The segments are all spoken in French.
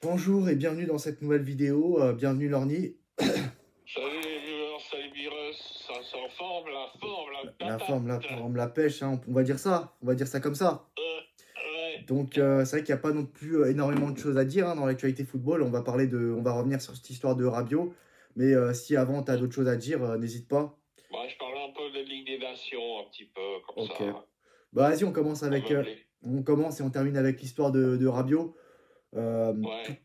Bonjour et bienvenue dans cette nouvelle vidéo. Bienvenue Lorny. Salut les viewers, salut Virus, ça s'en forme, la La patate. forme, la forme, la pêche, hein, on va dire ça. On va dire ça comme ça. Ouais. Donc c'est vrai qu'il n'y a pas non plus énormément de choses à dire hein, dans l'actualité football. On va revenir sur cette histoire de Rabiot. Mais si avant tu as d'autres choses à dire, n'hésite pas. Moi, je parlais un peu de Ligue des Nations, un petit peu, comme Ok. ça, Bah vas-y, on commence pour avec, meubler. on commence et on termine avec l'histoire de Rabiot. Ouais.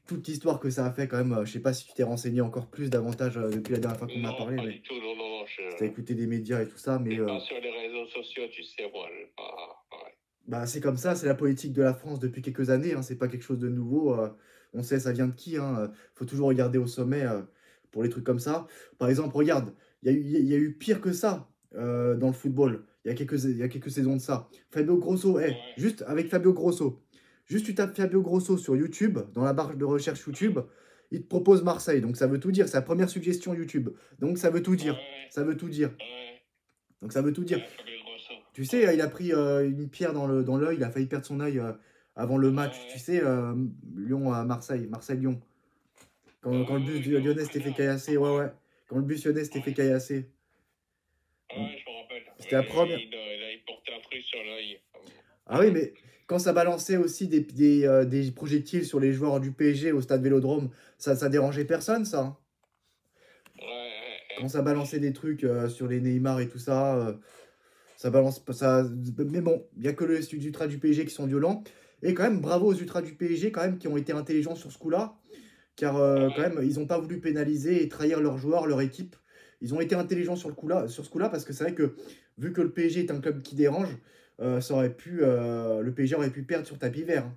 Toute l'histoire que ça a fait quand même. Je sais pas si tu t'es renseigné encore plus davantage depuis la dernière fois qu'on a Non, parlé, pas mais du tout, non, non, non, si t'as écouté des médias et tout ça, mais t'es pas sur les réseaux sociaux, tu sais, moi, je pas, pareil. bah, c'est comme ça, c'est la politique de la France depuis quelques années, hein, c'est pas quelque chose de nouveau. On sait ça vient de qui, hein, faut toujours regarder au sommet pour les trucs comme ça. Par exemple, regarde, il y a eu pire que ça dans le football. Il y a quelques saisons de ça. Fabio Grosso, Ouais, juste avec Fabio Grosso. Juste tu tapes Fabio Grosso sur YouTube, dans la barre de recherche YouTube, il te propose Marseille. Donc ça veut tout dire, c'est la première suggestion YouTube. Donc ça veut tout dire. ouais, Ça veut tout dire. ouais, Donc ça veut tout dire. Fabien Grosso. Tu sais, Ouais, il a pris une pierre dans l'œil, il a failli perdre son œil avant le match. Tu ouais, sais, Lyon à Marseille, Marseille-Lyon. Quand le bus oui, on lyonnais s'était fait connaît, caillasser, ouais, ouais, ouais. Quand le bus lyonnais s'était fait ouais, caillasser. Donc, ouais, je me rappelle. c'était la première. Il portait un truc sur l'œil. Ah oui, mais quand ça balançait aussi des projectiles sur les joueurs du PSG au stade Vélodrome, ça dérangeait personne, ça, hein. Ouais, ouais, Quand ouais. ça balançait des trucs sur les Neymar et tout ça, ça balance pas ça. Mais bon, il n'y a que les ultras du PSG qui sont violents. Et quand même, bravo aux ultras du PSG quand même qui ont été intelligents sur ce coup-là. Car quand Ouais, même, ils n'ont pas voulu pénaliser et trahir leurs joueurs, leur équipe. Ils ont été intelligents sur ce coup-là, parce que c'est vrai que vu que le PSG est un club qui dérange, le PSG aurait pu perdre sur tapis vert, hein.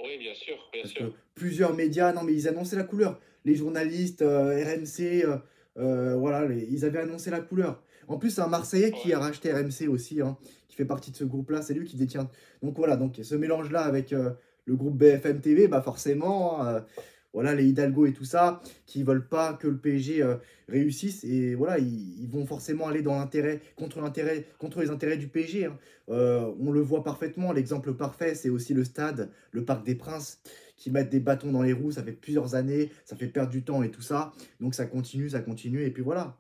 oui, bien sûr, bien Parce que sûr. plusieurs médias, non mais ils annonçaient la couleur. Les journalistes, RMC, voilà, ils avaient annoncé la couleur. En plus, c'est un Marseillais qui a Ouais, racheté RMC aussi, hein, qui fait partie de ce groupe-là. C'est lui qui détient. Donc voilà, donc ce mélange-là avec le groupe BFM TV, bah forcément, hein, voilà, les Hidalgo et tout ça, qui veulent pas que le PSG réussisse. Et voilà, ils vont forcément aller dans l'intérêt, contre les intérêts du PSG, hein. On le voit parfaitement. L'exemple parfait, c'est aussi le stade, le Parc des Princes, qui mettent des bâtons dans les roues. Ça fait plusieurs années, ça fait perdre du temps et tout ça. Donc ça continue, et puis voilà.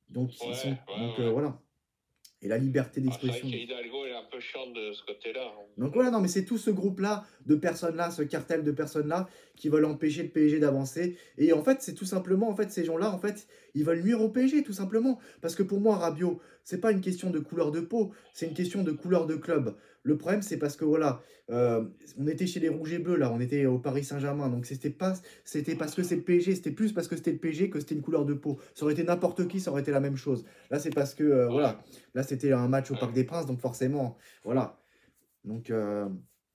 Donc ils sont, ouais, ouais, ouais. voilà. Et la liberté Ah, c'est vrai d'expression. qu'Hidalgo, il est un peu chiant de ce côté-là, hein. Donc voilà, non, mais c'est tout ce groupe-là de personnes-là, ce cartel de personnes-là, qui veulent empêcher le PSG d'avancer. Et en fait, c'est tout simplement, en fait, ces gens-là, en fait, ils veulent nuire au PSG, tout simplement. Parce que pour moi, Rabiot, c'est pas une question de couleur de peau, c'est une question de couleur de club. Le problème, c'est parce que voilà, euh, on était chez les Rouges et Bleus, là, on était au Paris Saint-Germain. Donc c'était parce que c'est le PSG, c'était plus parce que c'était le PSG que c'était une couleur de peau. Ça aurait été n'importe qui, ça aurait été la même chose. Là, c'est parce que, Ouais, voilà, là, c'était un match au Parc ouais, des Princes, donc forcément, voilà. Donc, euh,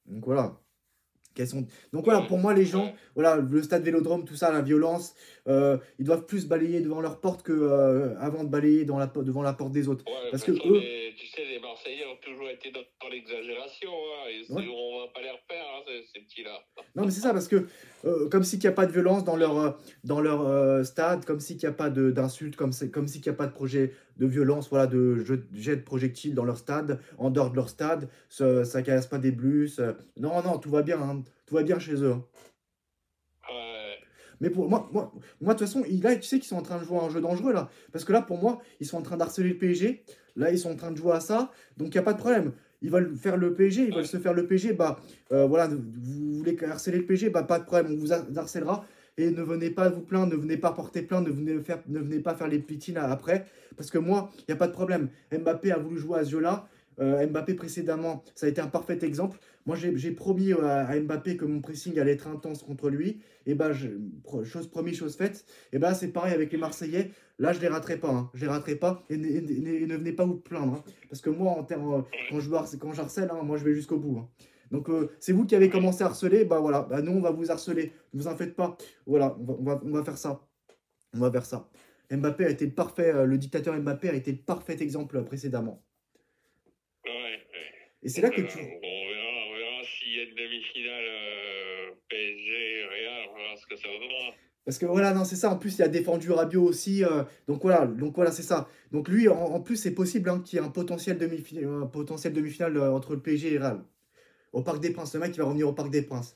donc voilà. Donc voilà, ouais, pour moi, les gens, ouais. voilà, le stade Vélodrome, tout ça, la violence, ils doivent plus balayer devant leur porte que avant de balayer devant la porte des autres. Ouais, de Parce toute que façon, eux, tu sais, les Marseillais ont toujours été dans l'exagération, hein, et ouais. on va pas les refaire, hein, ces petits-là. Non, mais c'est ça, parce que comme s'il n'y a pas de violence dans leur stade, comme s'il n'y a pas d'insultes, comme s'il n'y a pas de projet de violence, voilà, jet de projectiles dans leur stade, en dehors de leur stade, ça casse pas des bus. Non, non, tout va bien, hein, tout va bien chez eux, hein. Ouais, Mais pour moi, de toute façon, là, tu sais qu'ils sont en train de jouer à un jeu dangereux, là. Parce que là, pour moi, ils sont en train d'harceler le PSG. Là, ils sont en train de jouer à ça. Donc, il n'y a pas de problème. Ils veulent faire le PSG, ils veulent ouais, se faire le PSG. Bah, voilà, vous voulez harceler le PSG, bah, pas de problème, on vous harcèlera. Et ne venez pas vous plaindre, ne venez pas porter plainte, ne venez pas faire les pitines après. Parce que moi, il n'y a pas de problème. Mbappé a voulu jouer à ce jeu-là. Mbappé précédemment, ça a été un parfait exemple. Moi, j'ai promis à Mbappé que mon pressing allait être intense contre lui. Et bah, chose promise, chose faite. Et bah, c'est pareil avec les Marseillais. Là, je les raterai pas, hein. Je les raterai pas. Et ne venez pas vous plaindre, hein. Parce que moi, quand j'harcèle, hein, moi, je vais jusqu'au bout, hein. Donc, c'est vous qui avez ouais. commencé à harceler. Bah voilà, bah, nous, on va vous harceler. Ne vous en faites pas. Voilà, on va faire ça. On va faire ça. Mbappé a été le parfait, le dictateur Mbappé a été le parfait exemple précédemment. Ouais, ouais. Et c'est là que tu, On verra s'il y a une demi-finale PSG Real, on verra ce que ça donnera. Parce que voilà, non, c'est ça. En plus, il a défendu Rabiot aussi. Donc voilà, c'est ça. Donc lui, en plus, c'est possible hein, qu'il y ait un potentiel demi-finale entre le PSG et Real. Au Parc des Princes. Le mec, il va revenir au Parc des Princes.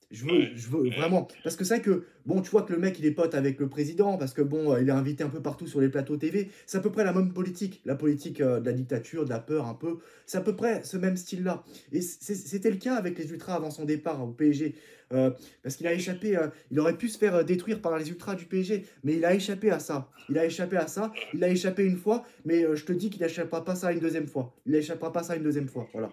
Je veux vraiment. Parce que c'est vrai que, bon, tu vois que le mec, il est pote avec le président, parce que, bon, il est invité un peu partout sur les plateaux TV. C'est à peu près la même politique. La politique de la dictature, de la peur, un peu. C'est à peu près ce même style-là. Et c'était le cas avec les Ultras avant son départ au PSG. euh, Parce qu'il a échappé, il aurait pu se faire détruire par les Ultras du PSG, mais il a échappé à ça. Il a échappé à ça. Il a échappé une fois, mais je te dis qu'il n'échappera pas ça une deuxième fois. Il n'échappera pas ça une deuxième fois. Voilà.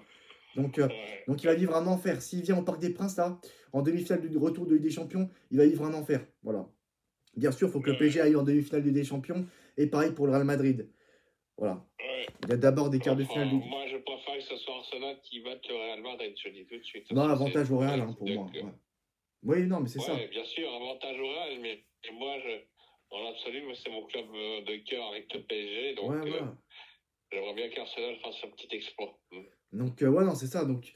Donc, euh, Ouais, donc il va vivre un enfer. S'il vient au Parc des Princes, là, en demi-finale du retour de Ligue des Champions, il va vivre un enfer. Voilà. Bien sûr, il faut que le PSG ouais, aille en demi-finale de Ligue des Champions. Et pareil pour le Real Madrid. Voilà. ouais. Il y a d'abord des quarts de finale. Enfin, moi, je préfère que ce soit Arsenal qui batte le Real Madrid, je dis tout de suite, Non, parce que c'est avantage au Real, hein, direct. pour Donc, moi. Ouais. Oui, non, mais c'est ça. ouais, bien sûr, avantage au Real, mais moi, en absolu, moi, c'est mon club de cœur avec le PSG, Ouais, donc voilà. j'aimerais bien qu'Arsenal fasse un petit exploit. Donc, ouais, non, c'est ça. Donc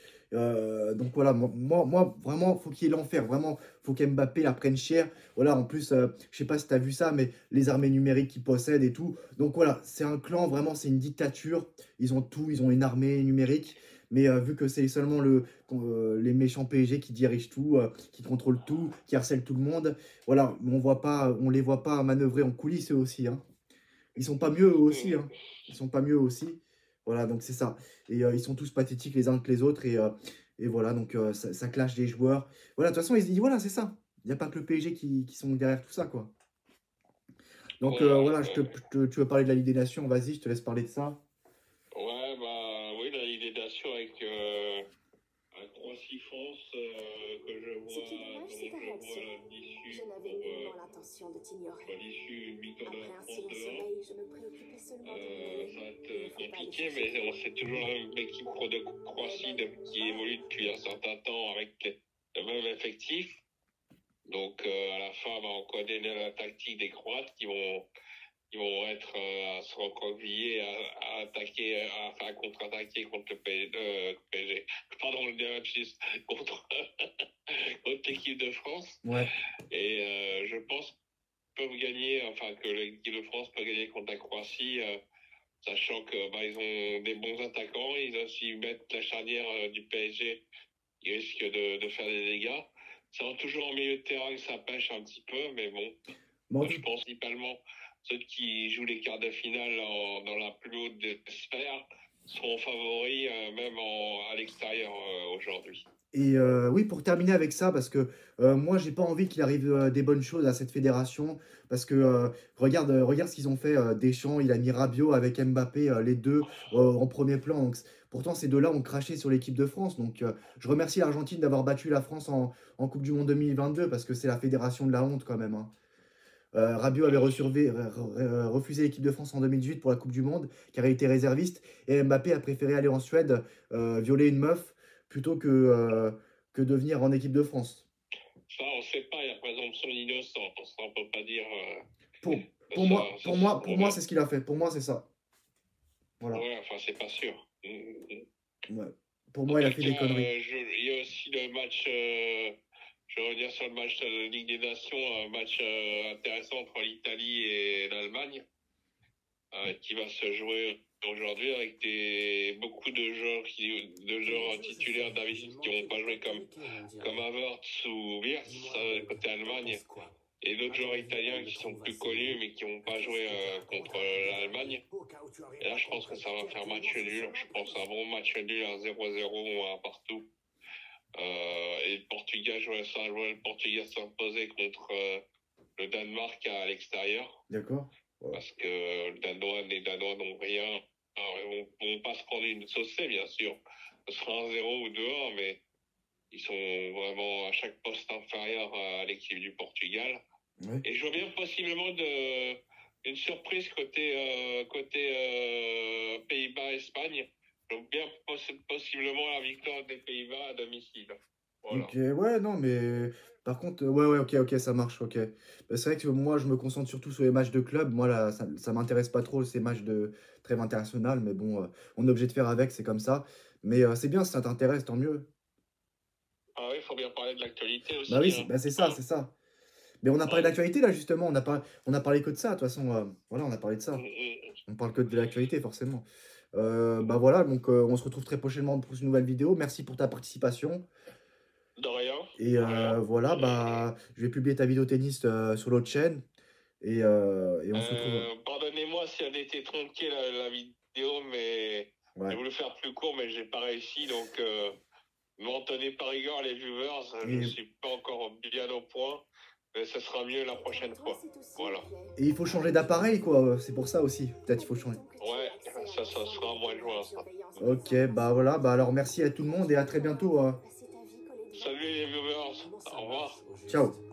voilà, moi, vraiment, faut qu'il y ait l'enfer. Vraiment, faut qu'Mbappé la prenne cher. Voilà, en plus, je sais pas si tu as vu ça, mais les armées numériques qu'ils possèdent et tout. Donc voilà, c'est un clan, vraiment, c'est une dictature. Ils ont tout, ils ont une armée numérique. Mais vu que c'est seulement les méchants PSG qui dirigent tout, qui contrôlent tout, qui harcèlent tout le monde, voilà, on les voit pas manœuvrer en coulisses eux aussi, hein. Ils sont pas mieux eux aussi, hein. Ils sont pas mieux eux aussi. Voilà, donc c'est ça. Et ils sont tous pathétiques les uns que les autres. Et voilà, donc ça clash des joueurs. Voilà, de toute façon, voilà, c'est ça. Il n'y a pas que le PSG qui sont derrière tout ça, quoi. Donc Ouais, voilà, ouais. tu veux parler de la Ligue des Nations, vas-y, je te laisse parler de ça. Ouais, bah oui, la Ligue des Nations avec un Croatie-France que je Ce qui est vois, dommage, c'est dont ta je vois réaction. l'issue Je n'avais pour nullement l'intention de t'ignorer. l'issue une victoire de Après la un si France long dehors. sommeil, je me préoccupais seulement de mon Ça va Il ne être faut pas les compliqué, chercher mais plus loin. c'est toujours la même équipe de Croatie qui évolue depuis un certain temps avec le même effectif. Donc à la fin, bah, on connaît la tactique des Croates qui vont être à se recroqueviller, à attaquer, à contre-attaquer contre le PSG. Pardon, le lapsus, contre, contre l'équipe de France. Ouais. Et je pense qu'ils peuvent gagner, enfin que l'équipe de France peut gagner contre la Croatie, sachant que bah, ils ont des bons attaquants. Ils aussi mettent la charnière du PSG, ils risquent de faire des dégâts. C'est toujours en milieu de terrain que ça pêche un petit peu, mais bon, Bon, moi, je pense principalement ceux qui jouent les quarts de finale dans la plus haute des sphères seront favoris, même à l'extérieur aujourd'hui. et oui, pour terminer avec ça, parce que moi, j'ai pas envie qu'il arrive des bonnes choses à cette fédération, parce que regarde ce qu'ils ont fait. Deschamps, il a mis Rabiot avec Mbappé, les deux en premier plan. Donc, pourtant, ces deux-là ont craché sur l'équipe de France. Donc, je remercie l'Argentine d'avoir battu la France en Coupe du Monde 2022, parce que c'est la fédération de la honte quand même, hein. Rabiot avait refusé l'équipe de France en 2018 pour la Coupe du Monde, car il était réserviste, et Mbappé a préféré aller en Suède violer une meuf plutôt que de venir en équipe de France. Ça, on ne sait pas, il y a présomption d'innocence. On ne peut pas dire Pour, que ça, ça pour moi, c'est ce qu'il a fait. Pour moi, c'est ça. Voilà. ouais, enfin, c'est pas sûr. Mm. Ouais. Pour En moi, il a tout fait cas, des conneries. il y a aussi le match, je vais revenir sur le match de Ligue des Nations, un match intéressant entre l'Italie et l'Allemagne, qui va se jouer aujourd'hui avec beaucoup de joueurs titulaires qui n'ont pas joué comme Havertz ou Wirtz côté Allemagne, et d'autres joueurs italiens qui sont plus connus mais qui n'ont pas joué contre l'Allemagne. Et là, je pense que ça va faire match nul. Je pense un bon match nul, un 0-0 ou un partout. Et le Portugal, le Portugal s'imposer contre le Danemark à l'extérieur. D'accord. Ouais. Parce que les Danois n'ont rien. Ils vont pas se prendre une saucée, bien sûr. Ce sera un 0 ou 2-1, mais ils sont vraiment à chaque poste inférieur à l'équipe du Portugal. Ouais. Et je vois bien possiblement une surprise côté Pays-Bas-Espagne. Je vois bien possiblement la victoire des Pays-Bas à domicile. Voilà. Ok, ouais, non, mais par contre, ouais, ok, ça marche, ok. Bah, c'est vrai que moi, je me concentre surtout sur les matchs de club. Moi, là, ça m'intéresse pas trop ces matchs de trêve internationale, mais bon, on est obligé de faire avec, c'est comme ça. Mais c'est bien, si ça t'intéresse, tant mieux. Ah oui, il faut bien parler de l'actualité Bah oui, aussi. Hein. bah c'est ça, c'est ça. Mais on a parlé Ouais. d'actualité là, justement, on a parlé que de ça, de toute façon, voilà, on a parlé de Mm, ça. mm. On parle que de l'actualité, forcément. Bah voilà, donc on se retrouve très prochainement pour une nouvelle vidéo. Merci pour ta participation. De rien. Et De rien. voilà, bah, je vais publier ta vidéo tennis sur l'autre chaîne. Et on se retrouve. Pardonnez-moi si elle était tronquée la vidéo, mais j'ai Ouais. voulu faire plus court, mais j'ai pas réussi. Donc, m'en tenez par rigueur, les viewers. Je Et, suis pas encore bien au point, mais ce sera mieux la prochaine fois. Voilà. et il faut changer d'appareil, quoi. C'est pour ça aussi. Peut-être il faut changer. Ouais, ça sera en mois de juin, ça. Ok, bah voilà. Bah alors merci à tout le monde et à très bientôt. Salut les viewers. Au revoir. Ciao.